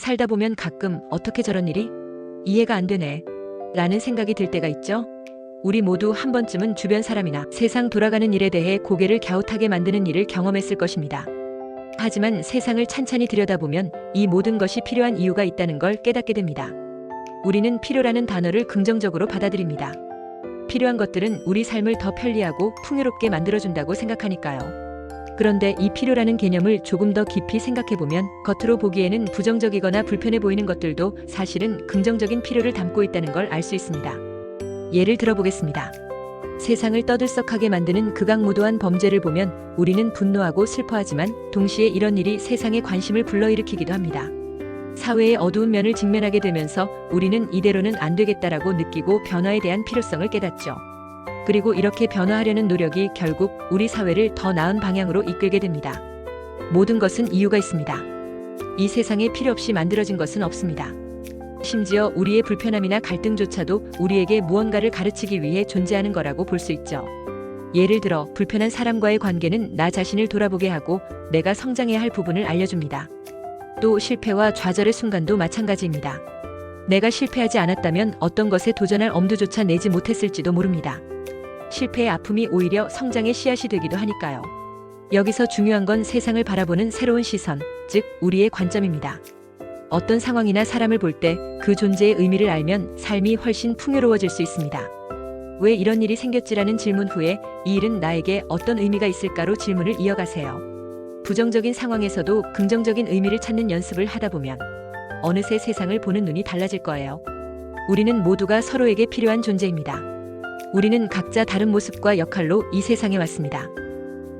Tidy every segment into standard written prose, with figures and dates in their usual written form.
살다 보면 가끔 어떻게 저런 일이? 이해가 안 되네. 라는 생각이 들 때가 있죠. 우리 모두 한 번쯤은 주변 사람이나 세상 돌아가는 일에 대해 고개를 갸웃하게 만드는 일을 경험했을 것입니다. 하지만 세상을 찬찬히 들여다보면 이 모든 것이 필요한 이유가 있다는 걸 깨닫게 됩니다. 우리는 필요라는 단어를 긍정적으로 받아들입니다. 필요한 것들은 우리 삶을 더 편리하고 풍요롭게 만들어준다고 생각하니까요. 그런데 이 필요라는 개념을 조금 더 깊이 생각해보면 겉으로 보기에는 부정적이거나 불편해 보이는 것들도 사실은 긍정적인 필요를 담고 있다는 걸 알 수 있습니다. 예를 들어보겠습니다. 세상을 떠들썩하게 만드는 극악무도한 범죄를 보면 우리는 분노하고 슬퍼하지만 동시에 이런 일이 세상에 관심을 불러일으키기도 합니다. 사회의 어두운 면을 직면하게 되면서 우리는 이대로는 안 되겠다라고 느끼고 변화에 대한 필요성을 깨닫죠. 그리고 이렇게 변화하려는 노력이 결국 우리 사회를 더 나은 방향으로 이끌게 됩니다. 모든 것은 이유가 있습니다. 이 세상에 필요 없이 만들어진 것은 없습니다. 심지어 우리의 불편함이나 갈등조차도 우리에게 무언가를 가르치기 위해 존재하는 거라고 볼 수 있죠. 예를 들어 불편한 사람과의 관계는 나 자신을 돌아보게 하고 내가 성장해야 할 부분을 알려줍니다. 또 실패와 좌절의 순간도 마찬가지입니다. 내가 실패하지 않았다면 어떤 것에 도전할 엄두조차 내지 못했을지도 모릅니다. 실패의 아픔이 오히려 성장의 씨앗이 되기도 하니까요. 여기서 중요한 건 세상을 바라보는 새로운 시선, 즉 우리의 관점입니다. 어떤 상황이나 사람을 볼 때 그 존재의 의미를 알면 삶이 훨씬 풍요로워질 수 있습니다. 왜 이런 일이 생겼지라는 질문 후에 이 일은 나에게 어떤 의미가 있을까로 질문을 이어가세요. 부정적인 상황에서도 긍정적인 의미를 찾는 연습을 하다 보면 어느새 세상을 보는 눈이 달라질 거예요. 우리는 모두가 서로에게 필요한 존재입니다. 우리는 각자 다른 모습과 역할로 이 세상에 왔습니다.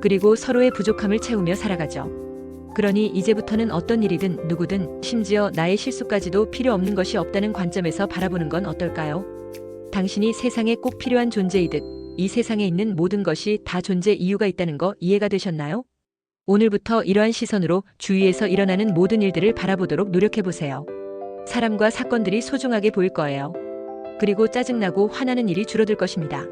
그리고 서로의 부족함을 채우며 살아가죠. 그러니 이제부터는 어떤 일이든 누구든 심지어 나의 실수까지도 필요 없는 것이 없다는 관점에서 바라보는 건 어떨까요? 당신이 세상에 꼭 필요한 존재이듯 이 세상에 있는 모든 것이 다 존재 이유가 있다는 거 이해가 되셨나요? 오늘부터 이러한 시선으로 주위에서 일어나는 모든 일들을 바라보도록 노력해보세요. 사람과 사건들이 소중하게 보일 거예요. 그리고 짜증나고 화나는 일이 줄어들 것입니다.